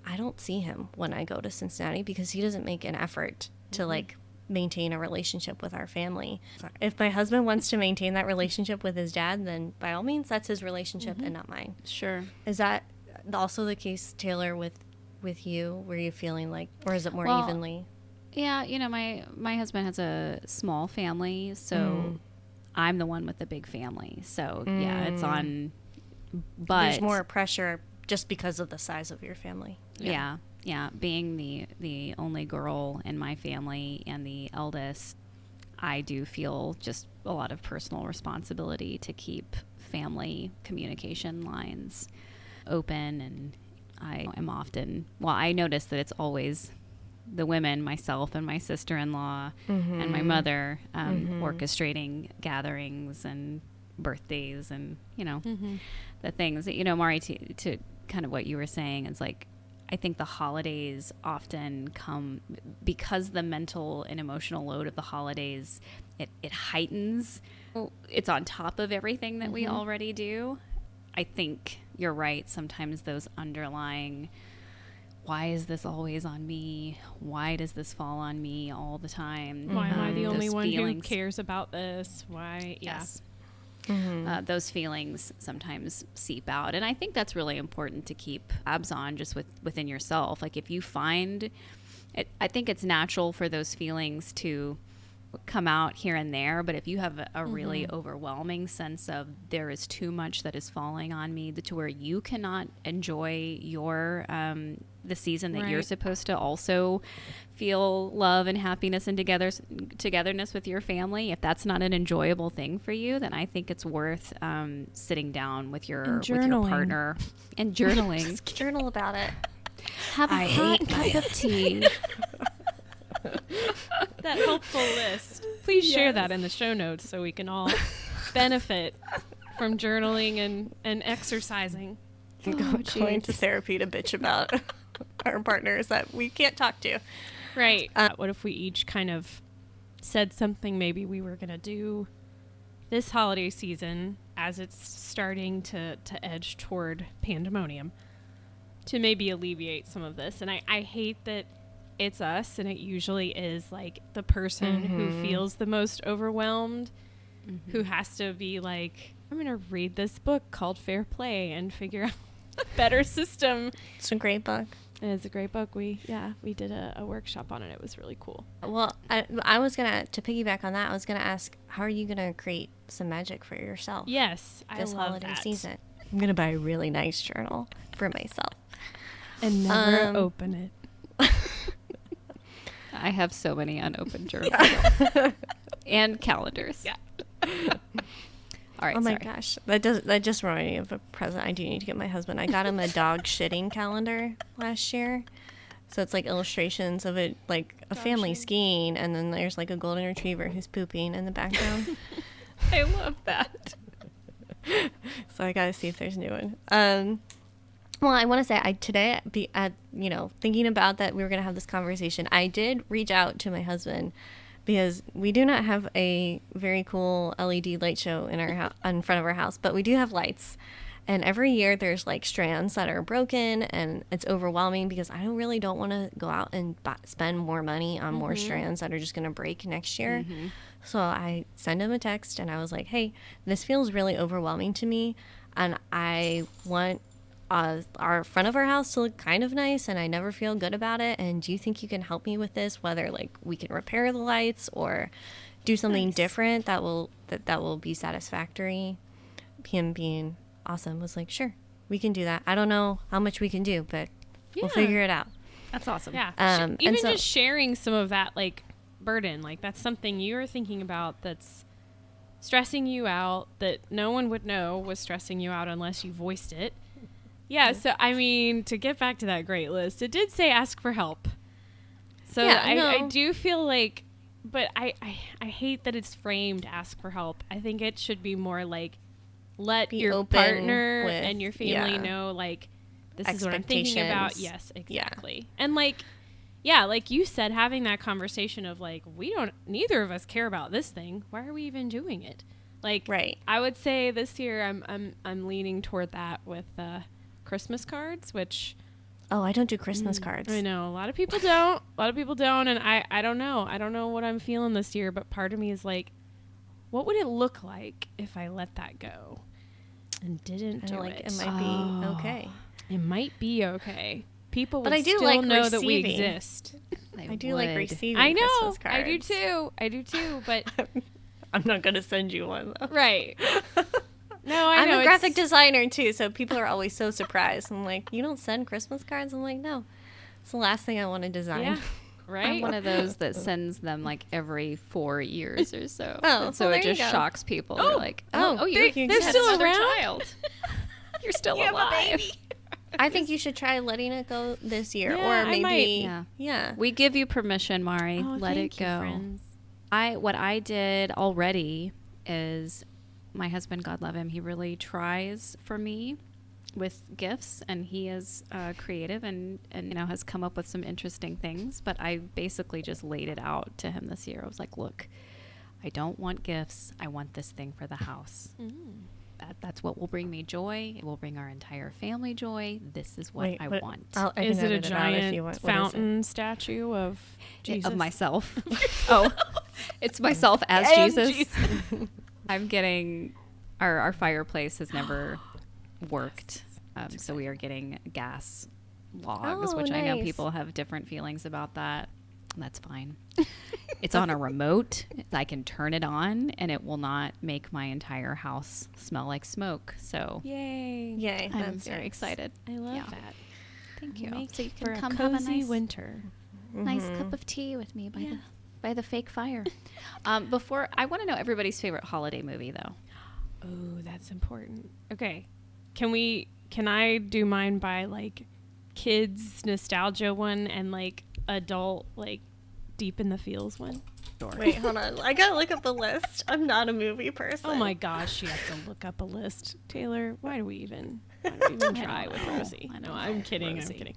I don't see him when I go to Cincinnati because he doesn't make an effort to like maintain a relationship with our family. If my husband wants to maintain that relationship with his dad, then by all means, that's his relationship and not mine. Sure. Is that also the case, Taylor, with you? Were you feeling like, or is it more evenly? Yeah, you know, my husband has a small family, so I'm the one with the big family. So yeah, it's on. But there's more pressure just because of the size of your family. Yeah, being the only girl in my family and the eldest, I do feel just a lot of personal responsibility to keep family communication lines open, and I am often, I notice that it's always the women, myself and my sister-in-law and my mother, orchestrating gatherings and birthdays and, you know, the things that, you know, Mari, to kind of what you were saying, it's like, I think the holidays often come because the mental and emotional load of the holidays, it heightens. It's on top of everything that we already do. I think you're right. Sometimes those underlying, why is this always on me? Why does this fall on me all the time? Why am I the only one feelings. who cares about this? Why? Yes. Those feelings sometimes seep out. And I think that's really important to keep tabs on just within yourself. Like if you find it, I think it's natural for those feelings to come out here and there. But if you have a really overwhelming sense of there is too much that is falling on me to where you cannot enjoy your the season that you're supposed to also feel love and happiness and togetherness with your family, if that's not an enjoyable thing for you, then I think it's worth sitting down with your partner and journaling. Just journal about it. Have a hot cup of tea. That helpful list. Please share that in the show notes so we can all benefit from journaling and exercising. Going to therapy to bitch about our partners that we can't talk to. Right. What if we each kind of said something maybe we were going to do this holiday season as it's starting to edge toward pandemonium to maybe alleviate some of this? And I hate that it's us, and it usually is like the person who feels the most overwhelmed who has to be like, I'm going to read this book called Fair Play and figure out a better system. It's a great book. It is a great book. We did a workshop on it. It was really cool. Well, I was going to piggyback on that. I was going to ask, how are you going to create some magic for yourself? Yes, this I love holiday that. season. I'm going to buy a really nice journal for myself. And never open it. I have so many unopened journals and calendars. Yeah. All right. Oh my gosh, that just reminded me of a present I do need to get my husband. I got him a dog shitting calendar last year, so it's like illustrations of it, like a family skiing, and then there's like a golden retriever who's pooping in the background. I love that. So I gotta see if there's a new one. Well, I want to say thinking about that we were going to have this conversation, I did reach out to my husband because we do not have a very cool LED light show in our in front of our house, but we do have lights. And every year there's like strands that are broken, and it's overwhelming because I really don't want to go out and spend more money on more strands that are just going to break next year. So I sent him a text and I was like, hey, this feels really overwhelming to me, and I want our front of our house to look kind of nice, and I never feel good about it. And do you think you can help me with this? Whether like we can repair the lights or do something different that will be satisfactory. Him being awesome was like, sure, we can do that. I don't know how much we can do, but we'll figure it out. That's awesome. Yeah. Even just sharing some of that like burden, like that's something you're thinking about that's stressing you out that no one would know was stressing you out unless you voiced it. Yeah, so, I mean, to get back to that great list, it did say ask for help. So I do feel like but I hate that it's framed ask for help. I think it should be more like let Be your open partner with- and your family yeah. know, like, this is what I'm thinking about. Expectations. Yes, exactly. And like, yeah, like you said, having that conversation of like, neither of us care about this thing. Why are we even doing it? Like, Right. I would say this year I'm leaning toward that with Christmas cards, which Oh, I don't do Christmas cards. I know a lot of people don't. And I don't know. I don't know what I'm feeling this year, but part of me is like, what would it look like if I let that go and didn't do like it? it might be okay. It might be okay. People would But I do still like know that we receiving. exist. I do like receiving I know. Christmas cards. I do too. But I'm not going to send you one, though. right. No, I know. I'm a graphic designer, too, so people are always so surprised. I'm like, you don't send Christmas cards? I'm like, no. It's the last thing I want to design. Yeah. Right. I'm one of those that sends them like every 4 years or so. Oh, And so well, it there you just go. shocks people. They're like, oh, you're they're still still another around? child. You're still You have a alive. baby. I think you should try letting it go this year. Yeah, or I maybe, might. yeah. We give you permission, Mari. Oh, Let thank it you, go. friends. What I did already is my husband, God love him, he really tries for me with gifts, and he is creative and has come up with some interesting things. But I basically just laid it out to him this year. I was like, look, I don't want gifts. I want this thing for the house. That's what will bring me joy. It will bring our entire family joy. This is what I want. I can Is it a edit out if you giant want. What is it? fountain statue of Jesus? Of myself. Oh, it's myself as Jesus. I'm getting our fireplace has never worked. So we are getting gas logs, Oh, which I know nice. people have different feelings about that. That's fine. It's on a remote. I can turn it on and it will not make my entire house smell like smoke. So Yay. Yay. I'm That's very nice. excited. I love Yeah. that. Thank you. Make So you for can a come have a cozy nice, winter. nice Mhm. cup of tea with me by the fake fire. Before I want to know everybody's favorite holiday movie though. Oh, that's important. Okay. Can I do mine by like kids nostalgia one and like adult like deep in the feels one? Sure. Wait, hold on. I gotta look up the list. I'm not a movie person. Oh my gosh, she has to look up a list. Taylor, why do we even try with Rosie? I No, know. I'm kidding. Rosie. I'm kidding.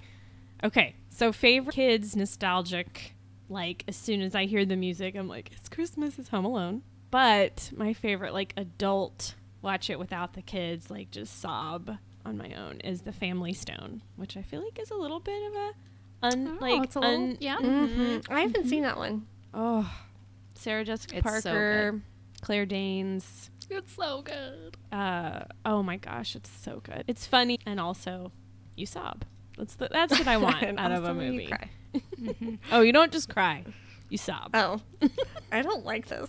Okay, so favorite kids nostalgic. Like as soon as I hear the music, I'm like, it's Christmas, it's Home Alone. But my favorite like adult, watch it without the kids, like just sob on my own, is The Family Stone, which I feel like is a little bit of a it's a little, yeah. Mhm. I haven't seen that one. Oh, Sarah Jessica It's so Parker, good. Claire Danes. It's so good. Oh my gosh, it's so good. It's funny and also you sob. That's what I want And out of a also you movie. cry. Oh, you don't just cry, you sob. Oh, I don't like this.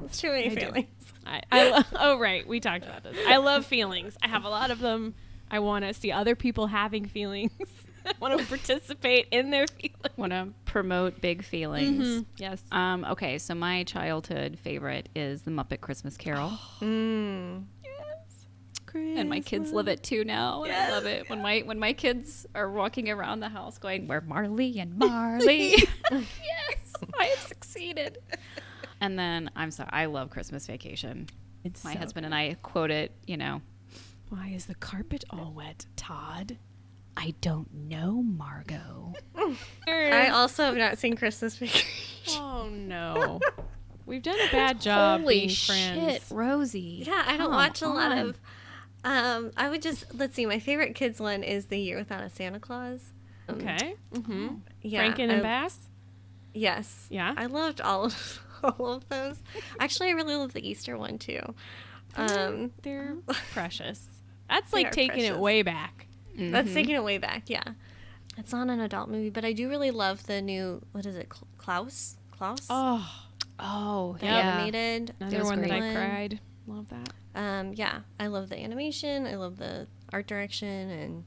It's too many I do. feelings. Oh right, we talked about this. I love feelings. I have a lot of them. I want to see other people having feelings. I want to participate in their feelings. Want to promote big feelings. Yes. Okay, so my childhood favorite is The Muppet Christmas Carol. Mm. And my kids love it too now. And I love it when my kids are walking around the house going, "We're Marley and Marley." Yes, I have succeeded. And then I love Christmas Vacation. It's My so husband and I quote it. Why is the carpet all wet, Todd? I don't know, Margot. I also have not seen Christmas Vacation. Oh no. We've done a bad job Holy being shit, friends. Rosie. Yeah, I don't Come watch a lot on. of. I would let's see. My favorite kids one is The Year Without a Santa Claus. Okay. Mm-hmm. Yeah, Franken and Bass? Yes. Yeah. I loved all of those. Actually, I really love the Easter one too. They're precious. That's They like are taking it precious. way back. That's taking it way back. Yeah, it's not an adult movie, but I do really love the new. What is it? Klaus. Oh, The yeah. animated. Another was one that great. I cried. Love that. Yeah, I love the animation. I love the art direction, and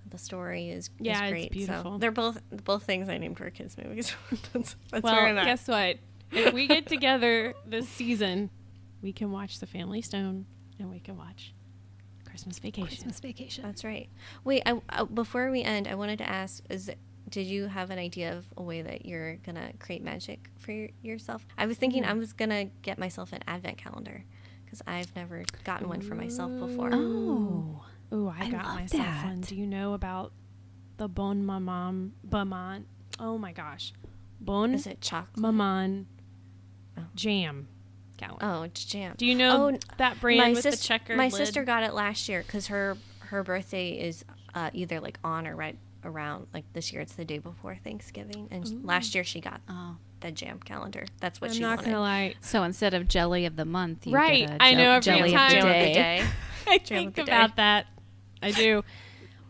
the story is Yeah, it's great. beautiful. So they're both things I named for kids movies. that's where Well, I'm at. guess what? If we get together this season, we can watch The Family Stone and we can watch Christmas Vacation. Christmas Vacation. That's right. Wait, before we end, I wanted to ask: did you have an idea of a way that you're gonna create magic for yourself? I was thinking I was gonna get myself an advent calendar because I've never gotten one for myself before. Oh. Ooh, I got love myself that. one. Do you know about the Bon Maman? Oh my gosh. Bon Is it chocolate? Maman Oh. jam calendar. Oh, it's jam. Do you know that brand with the checkered My lid? sister got it last year because her birthday is either like on or right around, like this year it's the day before Thanksgiving, and last year she got the jam calendar. That's what I'm she not wanted. gonna lie. So instead of jelly of the month, you Right, get a I know, every jelly time. of the Jam of the day. day. I Jam of think the about day. that. I do.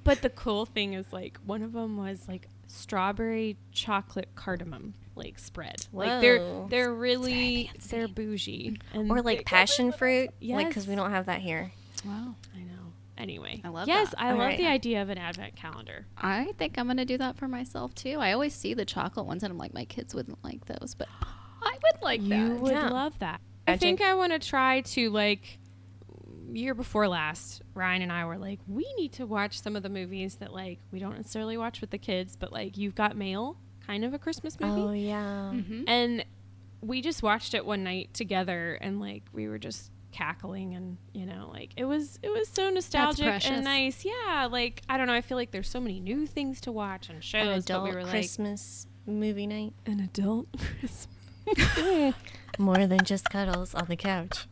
But the cool thing is, like, one of them was like strawberry chocolate cardamom like spread. Like Whoa. they're really they're bougie. And Or like passion fruit, like because we Yes. don't have that here. Wow. I know. Anyway, I love yes, that. I love Alright. the idea of an advent calendar. I think I'm going to do that for myself too. I always see the chocolate ones and I'm like, my kids wouldn't like those, but I would like You that. would Yeah. love that. I Magic. think I want to try to, like, year before last, Ryan and I were like, we need to watch some of the movies that, like, we don't necessarily watch with the kids, but like You've Got Mail, kind of a Christmas movie. Oh yeah. Mm-hmm. And we just watched it one night together, and like we were just cackling, and you know, like it was so nostalgic precious. and nice. Yeah, like I don't know, I feel like there's so many new things to watch and An shows, but adult we were Christmas movie night. like an adult Christmas. More than just cuddles on the couch.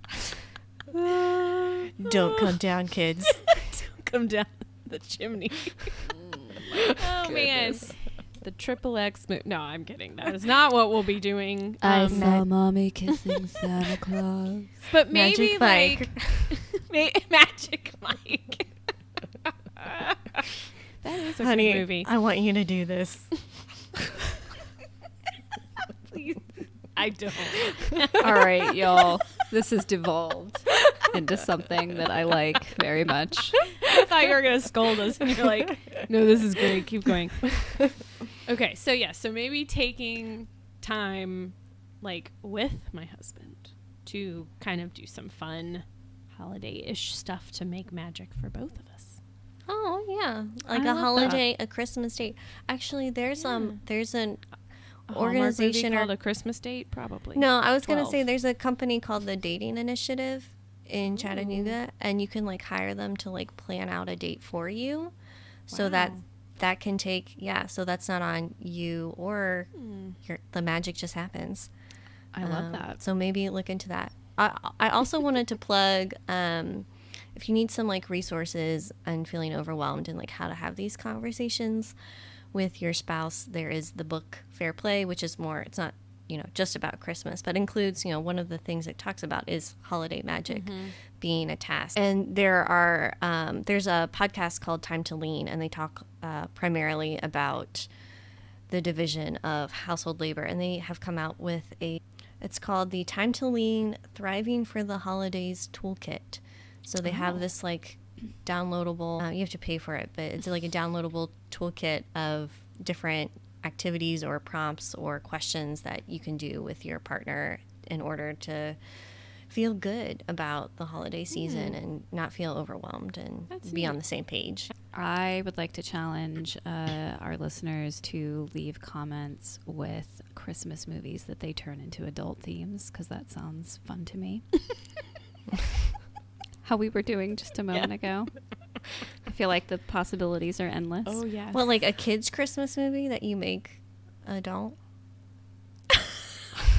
Don't come down, kids. Don't come down the chimney. Oh man, the triple X. No, I'm kidding. That is not what we'll be doing. saw mommy kissing Santa Claus. But maybe Magic like Magic Mike. That is a Honey, good movie. I want you to do this. Please. I don't. All right, y'all. This has devolved into something that I like very much. I thought you were gonna scold us, and you're like, "No, this is great. Keep going." Okay, so yeah, so maybe taking time, like with my husband, to kind of do some fun holiday-ish stuff to make magic for both of us. Oh yeah, like I a love holiday, a Christmas date. Actually, there's an A Hallmark movie organization called A Christmas Date, probably. no, I was gonna 12. say there's a company called the Dating Initiative in Chattanooga, and you can like hire them to like plan out a date for you, so that Wow. can take so that's not on you or the magic just happens. I love that. So maybe look into that. I also wanted to plug if you need some like resources and feeling overwhelmed and like how to have these conversations with your spouse, there is the book Fair Play, which is more, it's not, just about Christmas, but includes, one of the things it talks about is holiday magic being a task. And there's a podcast called Time to Lean, and they talk primarily about the division of household labor. And they have come out with it's called the Time to Lean Thriving for the Holidays Toolkit. So they have this like downloadable, you have to pay for it, but it's like a downloadable toolkit of different activities or prompts or questions that you can do with your partner in order to feel good about the holiday season and not feel overwhelmed and be on the same page. I would like to challenge our listeners to leave comments with Christmas movies that they turn into adult themes, because that sounds fun to me. How we were doing just a moment ago. I feel like the possibilities are endless. Oh, yes. Well, like a kid's Christmas movie that you make adult?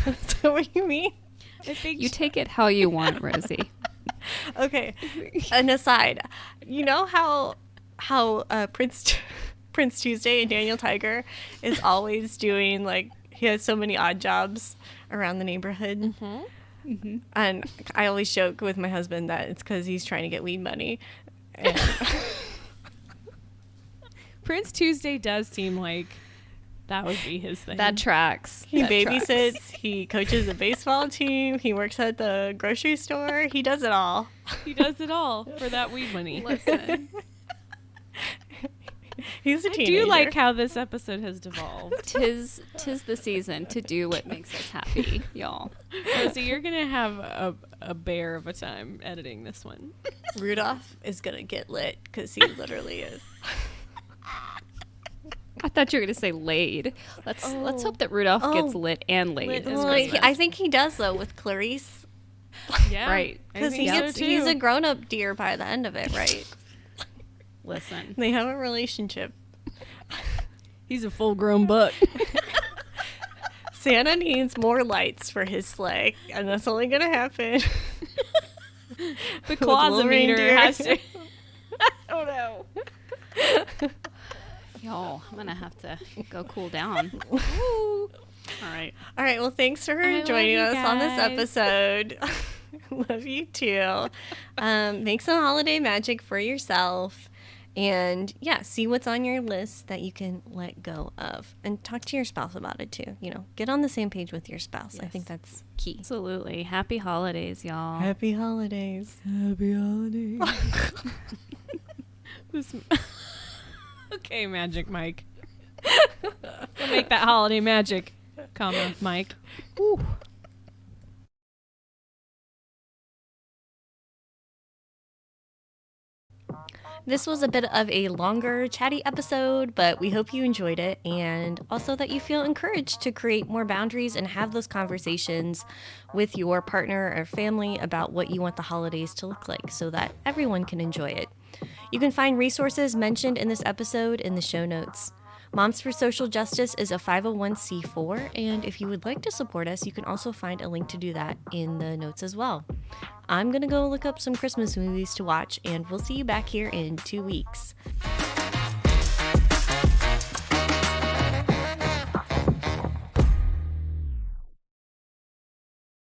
Is that what you mean? I think You take it how you want, Rosie. Okay, an aside. You know how Prince Tuesday and Daniel Tiger is always doing, like, he has so many odd jobs around the neighborhood. And I always joke with my husband that it's because he's trying to get weed money. And Prince Tuesday does seem like that would be his thing. That tracks. he That babysits, tracks. he coaches a baseball team, he works at the grocery store, he does it all. He does it all for that weed money. Listen, He's a I teenager. do like how this episode has devolved. tis the season to do what makes us happy, y'all. So you're going to have a bear of a time editing this one. Rudolph is gonna get lit because he literally is. I thought you were going to say laid. Let's hope that Rudolph gets lit and laid. Lit this as Well, Christmas. I think he does, though, with Clarice. Yeah. Right. I Because think so, too. he's a grown-up deer by the end of it, right? Listen. They have a relationship. He's a full-grown buck. Santa needs more lights for his sleigh, and that's only going to happen. The little closet meter reindeer. has to. Oh, no. Yo, I'm going to have to go cool down. All right. All right, well, thanks for love joining you us on this guys. episode. Love you, too. Make some holiday magic for yourself. And yeah, see what's on your list that you can let go of, and talk to your spouse about it too. Get on the same page with your spouse. I think that's key. Absolutely. Happy holidays, y'all. Happy holidays. Happy holidays. Okay, Magic Mike. Go make that holiday magic, Mike. Ooh. This was a bit of a longer, chatty episode, but we hope you enjoyed it, and also that you feel encouraged to create more boundaries and have those conversations with your partner or family about what you want the holidays to look like so that everyone can enjoy it. You can find resources mentioned in this episode in the show notes. Moms for Social Justice is a 501c4, and if you would like to support us, you can also find a link to do that in the notes as well. I'm going to go look up some Christmas movies to watch, and we'll see you back here in 2 weeks.